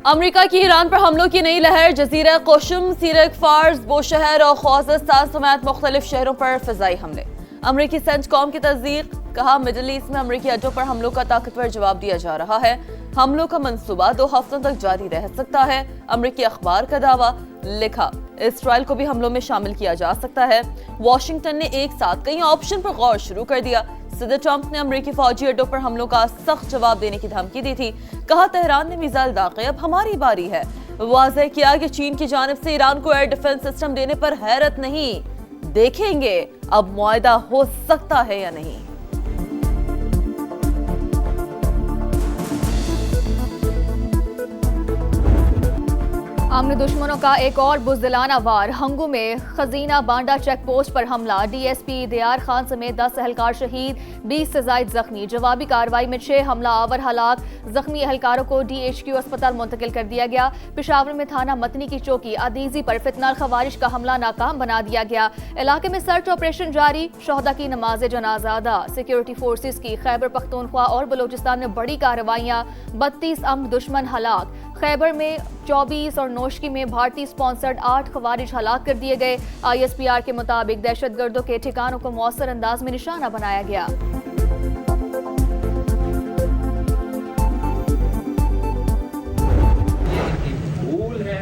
America की Iran पर हमलों की नई लहर। जजीरा कुशम, सीरक, फार्स, बोशहर और ख्वाजिस्तान समेत मुख्तलिफ शहरों पर फिजाई हमले। अमरीकी सेंटकॉम की तस्दीक, कहा मिडिल ईस्ट में अमरीकी अड्डों पर हमलों का ताकतवर जवाब दिया जा रहा है। हमलों का मंसूबा 2 हफ्तों तक जारी रह सकता है। अमरीकी अखबार का दावा, लिखा इसराइल को भी हमलों में शामिल किया जा सकता है। वॉशिंगटन ने एक साथ कई ऑप्शन पर गौर शुरू कर दिया। सदर ट्रंप ने अमरीकी फौजी अड्डों पर हमलों का सख्त जवाब देने की धमकी दी थी। कहा तेहरान ने मिसाइल दागे, अब हमारी बारी है। वाज़ेह किया कि चीन की जानिब से ईरान को एयर डिफेंस सिस्टम देने पर हैरत नहीं, देखेंगे अब मुआहदा हो सकता है या नहीं। आमने दुश्मनों का एक और बुज़दिलाना वार। हंगू में खजीना बांडा चेक पोस्ट पर हमला। डीएसपी दियार खान समेत 10 एहलकार शहीद, 20 से जायद जख्मी। जवाबी कार्रवाई में 6 हमला आवर हलाक। जख्मी एहलकारों को DHQ अस्पताल मुंतकिल कर दिया गया। पेशावर में थाना मतनी की चौकी अदीजी पर फितनाल खवारिश का हमला नाकाम बना दिया गया। इलाके में सर्च ऑपरेशन जारी। शोहदा की नमाज जनाजा अदा। सिक्योरिटी फोर्सेज की खैबर पख्तूनख्वा और बलोचिस्तान में बड़ी कार्रवाइयां। 32 अम्न दुश्मन हलाक। खैबर में 24 और नोशकी में भारतीय स्पॉन्सर्ड 8 खवारिज हलाक कर दिए गए। ISPR के मुताबिक दहशतगर्दों के ठिकानों को मौसर अंदाज में निशाना बनाया गया। भूल है,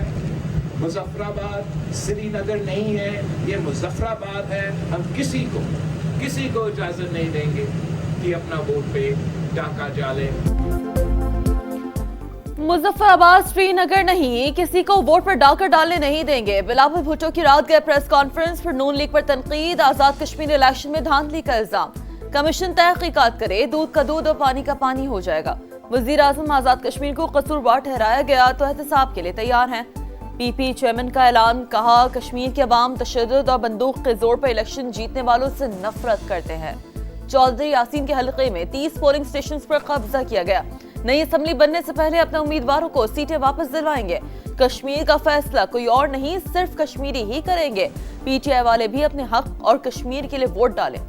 मुजफ्फराबाद श्रीनगर नहीं है, ये मुजफ्फराबाद है। हम किसी को इजाजत नहीं देंगे कि अपना वोट पे डाका डाले। मुजफ्फराबाद श्रीनगर नहीं, किसी को वोट पर डाकर डालने नहीं देंगे। बिलावल भुट्टो की रात गए प्रेस कॉन्फ्रेंस पर नून लीग पर तनकीद। आजाद कश्मीर इलेक्शन में धांधली का इल्जाम। कमीशन तहकीकात करे, दूध का दूध और पानी का पानी हो जाएगा। वजीर आजम आजाद कश्मीर को कसूरवार ठहराया गया तो एहतसाब के लिए तैयार हैं। PP चेयरमैन का ऐलान। कहा कश्मीर के अवाम तशद्दुद और बंदूक के जोर पर इलेक्शन जीतने वालों से नफरत करते हैं। चौधरी यासीन के हल्के में 30 पोलिंग स्टेशन पर कब्जा किया गया। नई असेंबली बनने से पहले अपने उम्मीदवारों को सीटें वापस दिलवाएंगे। कश्मीर का फैसला कोई और नहीं, सिर्फ कश्मीरी ही करेंगे। PTI वाले भी अपने हक और कश्मीर के लिए वोट डालें।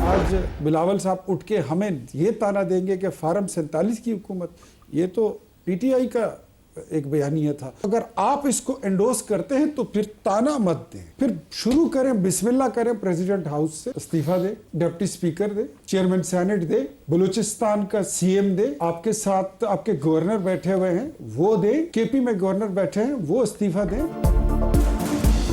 आज बिलावल साहब उठ के हमें ये ताना देंगे कि फार्म 47 की हुकूमत, ये तो PTI का एक बयानिया था। अगर आप इसको एंडोर्स करते हैं तो फिर ताना मत दें, फिर शुरू करें, बिस्मिल्लाह करें। प्रेसिडेंट हाउस से इस्तीफा दे, डिप्टी स्पीकर दे, चेयरमैन सेनेट दे, बलूचिस्तान का CM दे, आपके साथ आपके गवर्नर बैठे हुए हैं वो दे, KP में गवर्नर बैठे हैं वो इस्तीफा दें।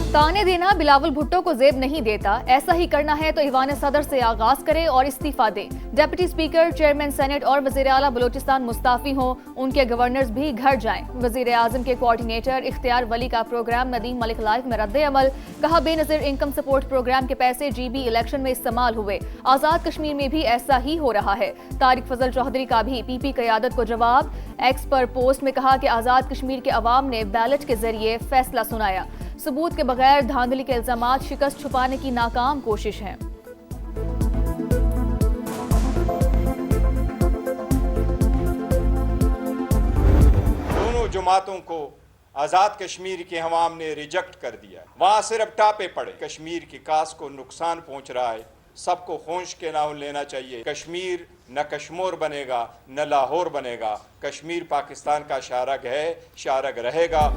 ताने देना बिलावल भुट्टो को जेब नहीं देता। ऐसा ही करना है तो ईवान सदर से आगाज करे और इस्तीफा दे। डिप्टी स्पीकर, चेयरमैन सेनेट और वजीर आला बलूचिस्तान मुस्ताफी हों, उनके गवर्नर्स भी घर जाएं। वजीर आजम के कोऑर्डिनेटर इख्तियार वली का प्रोग्राम नदीम मलिक लाइफ में रद्द अमल। कहा बेनजीर इनकम सपोर्ट प्रोग्राम के पैसे GB इलेक्शन में इस्तेमाल हुए। आजाद कश्मीर में भी ऐसा ही हो रहा है। तारिक फजल चौधरी का भी PP क़यादत को जवाब। एक्स पर पोस्ट में कहा कि आजाद कश्मीर के अवाम ने बैलेट के जरिए फैसला सुनाया। सबूत के बगैर धांधली के इल्जामात शिकस्त छुपाने की नाकाम कोशिश है। दोनों जमातों को आज़ाद कश्मीर के अवाम ने रिजेक्ट कर दिया। वहाँ सिर्फ टापे पड़े। कश्मीर की कास को नुकसान पहुँच रहा है। सबको होश के नाम लेना चाहिए। कश्मीर न कश्मीर बनेगा न लाहौर बनेगा। कश्मीर पाकिस्तान का शारग है, शारग रहेगा।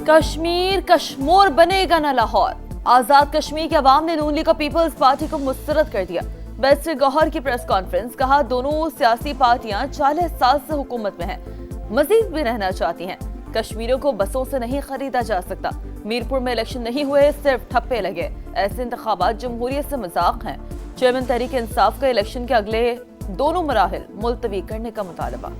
कश्मीर कश्मीर बनेगा न लाहौर। आजाद कश्मीर के अवाम ने नून लीग और पीपल्स पार्टी को मुस्तरद कर दिया। बैरिस्टर गौहर की प्रेस कॉन्फ्रेंस। कहा दोनों सियासी पार्टियां 40 साल से हुकूमत में हैं, मजीद भी रहना चाहती हैं। कश्मीरियों को बसों से नहीं खरीदा जा सकता। मीरपुर में इलेक्शन नहीं हुए, सिर्फ ठप्पे लगे। ऐसे इंतखाबात जमहूरियत से मजाक हैं। चेयरमैन तहरीक इंसाफ का इलेक्शन के अगले दोनों मराहिल मुलतवी करने का मुतालबा।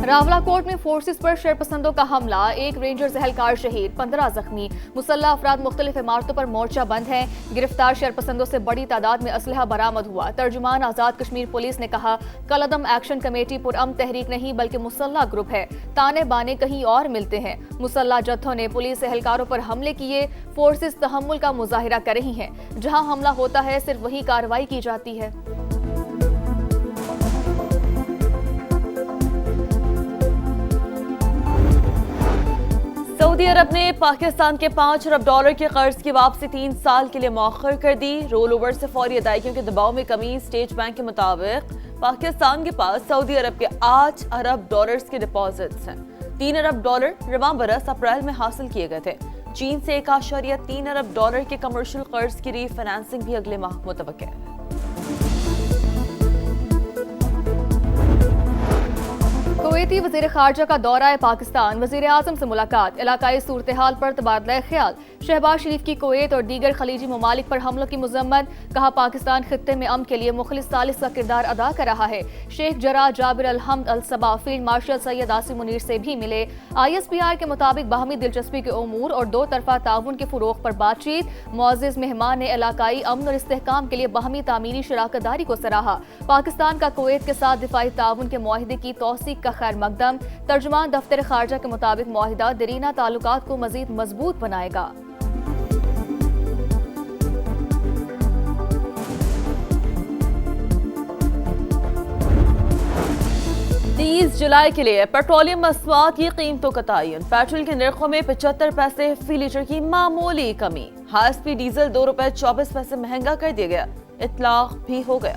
रावलाकोट में फोर्सेस पर शरपसंदों का हमला। 1 रेंजर्स एहलकार शहीद, 15 जख्मी। मुसल्लह अफराद मुख्तलिफ इमारतों पर मोर्चा बंद है। गिरफ्तार शरपसंदों से बड़ी तादाद में असलहा बरामद हुआ। तर्जुमान आजाद कश्मीर पुलिस ने कहा कलअदम एक्शन कमेटी पुरअमन तहरीक नहीं बल्कि मुसल्लह ग्रुप है। ताने बाने कहीं और मिलते हैं। मुसल्लह जत्थों ने पुलिस एहलकारों पर हमले किए। फोर्सेस तहम्मुल का मुजाहिरा कर रही हैं। जहां हमला होता है सिर्फ वही कार्रवाई की जाती है। सऊदी सऊदी अरब ने पाकिस्तान के $5 अरब के कर्ज की वापसी 3 साल के लिए मौखर कर दी। रोल ओवर से फौरी अदायगियों के दबाव में कमी। स्टेट बैंक के मुताबिक पाकिस्तान के पास सऊदी अरब के $8 अरब के डिपॉजिट्स हैं। $3 अरब रवां बरस अप्रैल में हासिल किए गए थे। चीन से $1.3 अरब के कमर्शियल कर्ज की रीफाइनेंसिंग भी अगले माह मुतवक्किल है। कुवैती वज़ीर ख़ारजा का दौरा है पाकिस्तान, वज़ीर आज़म से मुलाकात, इलाकाई सूरत हाल पर तबादला ख्याल। शहबाज शरीफ की कुवैत और दीगर खलीजी ममालिक पर हमलों की मज़म्मत, कहा पाकिस्तान खित्ते में अमन के लिए मुखलिस सालिस का किरदार अदा कर रहा है। शेख जरा जाबिर अल-हम्द अल-सबा फील्ड मार्शल सैयद आसिम मुनीर से भी मिले। ISPR के मुताबिक बाहमी दिलचस्पी के उमूर और दो तरफा ताउन के फ़रोग़ पर बातचीत। मुअज़्ज़िज़ मेहमान ने इलाकाई अमन और इस्तेहकाम के लिए बाहमी तामीरी शराकतदारी को सराहा। पाकिस्तान का कुवैत के साथ दिफाई ताउन के मुआहिदे की तौसीक का खैर मकदम। तर्जुमान दफ्तर खारजा के मुताबिक मुआहिदा दरीना ताल्लुकात को मजीद मजबूत बनाएगा। 30 जुलाई के लिए पेट्रोलियम मसनूआत की कीमतों का तयन। पेट्रोल के निर्खों में 75 पैसे फी लीटर की मामूली कमी। हाई स्पीड डीजल ₹2.24 महंगा कर दिया गया। इतलाक भी हो गया।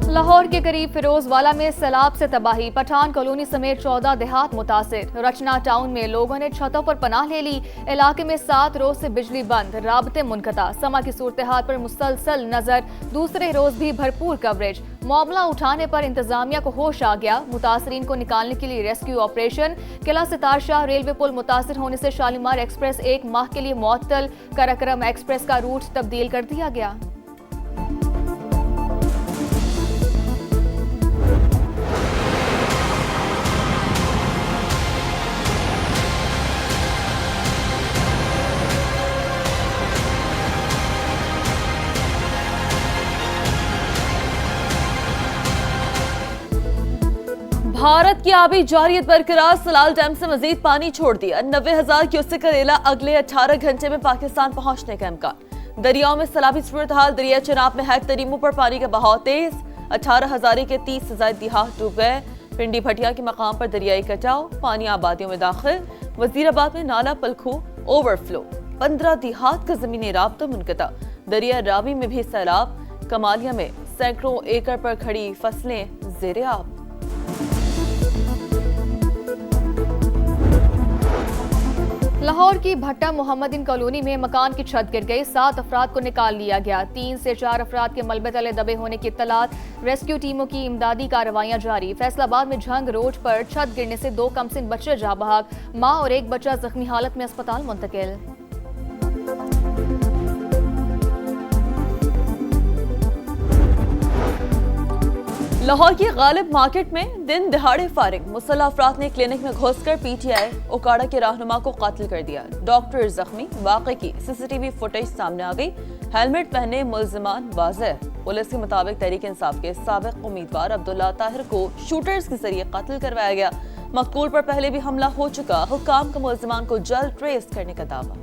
लाहौर के करीब फिरोजवाला में सैलाब से तबाही, पठान कॉलोनी समेत 14 देहात मुतासिर। रचना टाउन में लोगों ने छतों पर पनाह ले ली। इलाके में 7 रोज से बिजली बंद, राबते मुनक़ता। समा की सूरत हाल पर मुसलसल नजर, दूसरे रोज भी भरपूर कवरेज। मामला उठाने पर इंतजामिया को होश आ गया। मुतासरीन को निकालने के लिए रेस्क्यू ऑपरेशन। किला सितार शाह रेलवे पुल मुतासिर होने से शालीमार एक्सप्रेस 1 माह के लिए मुअत्तल। कराकरम एक्सप्रेस का रूट तब्दील कर दिया गया। भारत की आबी जारियत बरकरार, सलाल डैम से मजीद पानी छोड़ दिया। 90,000 क्यूसेक का रेला अगले 18 घंटे में पाकिस्तान पहुंचने का इम्कान। दरियाओं में सैलाबी सूरत हाल। दरिया चनाब में हैक तरीमों पर पानी का बहाव तेज। 18 हजारे के 30 से ज्यादा देहात डूब गए। पिंडी भटिया के मकाम पर दरियाई कटाव, पानी आबादियों में दाखिल। वजीराबाद में नाला पलखू ओवरफ्लो। 15 देहात का जमीनी राब्ता मुनक़ता। दरिया रावी में भी सैलाब। कमालिया में सैकड़ों एकड़ पर खड़ी फसलें ज़ेरे आब। लाहौर की भट्टा मोहम्मदीन कॉलोनी में मकान की छत गिर गई। 7 अफराद को निकाल लिया गया। 3 से 4 अफराद के मलबे तले दबे होने की इत्तलात। रेस्क्यू टीमों की इमदादी कार्रवाइयां जारी। फैसलाबाद में झंग रोड पर छत गिरने से 2 कमसिन बच्चे जा बहक। मां और एक बच्चा जख्मी हालत में अस्पताल मुंतकिल। लाहौर की गालिब मार्केट में दिन दिहाड़े फारिग मुसल्लह अफराद ने क्लिनिक में घुसकर PTI ओकाड़ा के रहनुमा को कातिल कर दिया। डॉक्टर जख्मी। वाक़े की CCTV फुटेज सामने आ गई। हेलमेट पहने मुल्जिमान वाज़ेह। पुलिस के मुताबिक तहरीक इंसाफ के साबिक उम्मीदवार अब्दुल्ला ताहिर को शूटर्स के जरिए कत्ल करवाया गया। मकतूल पर पहले भी हमला हो चुका। हुक्काम का मुल्जिमान को जल्द ट्रेस करने का दावा।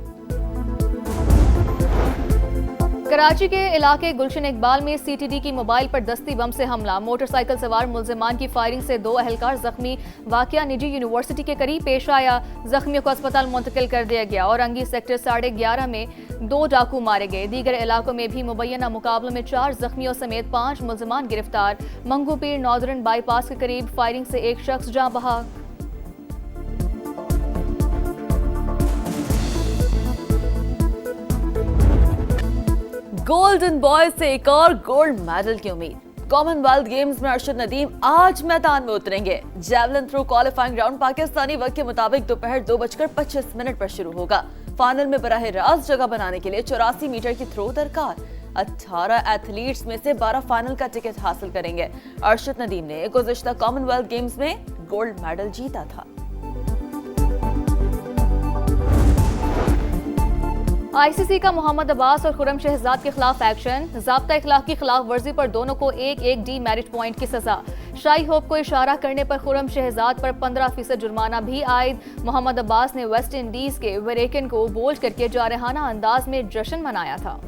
कराची के इलाके गुलशन इकबाल में CTD की मोबाइल पर दस्ती बम से हमला। मोटरसाइकिल सवार मुल्जिमान की फायरिंग से 2 अहलकार जख्मी। वाकया निजी यूनिवर्सिटी के करीब पेश आया। जख्मियों को अस्पताल मुंतकिल कर दिया गया। और अंगी सेक्टर 11:30 में 2 डाकू मारे गए। दीगर इलाकों में भी मुबैना मुकाबलों में 4 जख्मियों समेत 5 मुल्जिमान गिरफ्तार। मंगूपीर नॉर्दर्न बाईपास के करीब फायरिंग से 1 शख्स जाँ बहक। गोल्डन बॉय से एक और गोल्ड मेडल की उम्मीद। कॉमनवेल्थ गेम्स में अरशद नदीम आज मैदान में उतरेंगे। Javelin throw qualifying round Pakistani वक्त के मुताबिक दोपहर 2:25 पर शुरू होगा। फाइनल में बराह रास्त जगह बनाने के लिए 84 मीटर की थ्रो दरकार। 18 एथलीट्स में से 12 फाइनल का टिकट हासिल करेंगे। अरशद नदीम ने गुज़िश्ता कॉमनवेल्थ गेम्स में गोल्ड मेडल जीता था। आईसीसी का मोहम्मद अब्बास और खुर्रम शहजाद के खिलाफ एक्शन, ज़ाब्ता इखलाक की खिलाफ वर्जी पर दोनों को एक डी मेरिट पॉइंट की सजा। शाही होप को इशारा करने पर खुर्रम शहजाद पर 15% जुर्माना भी आयद। मोहम्मद अब्बास ने वेस्ट इंडीज के वेरेकन को बोल्ड करके जारहाना अंदाज में जश्न मनाया था।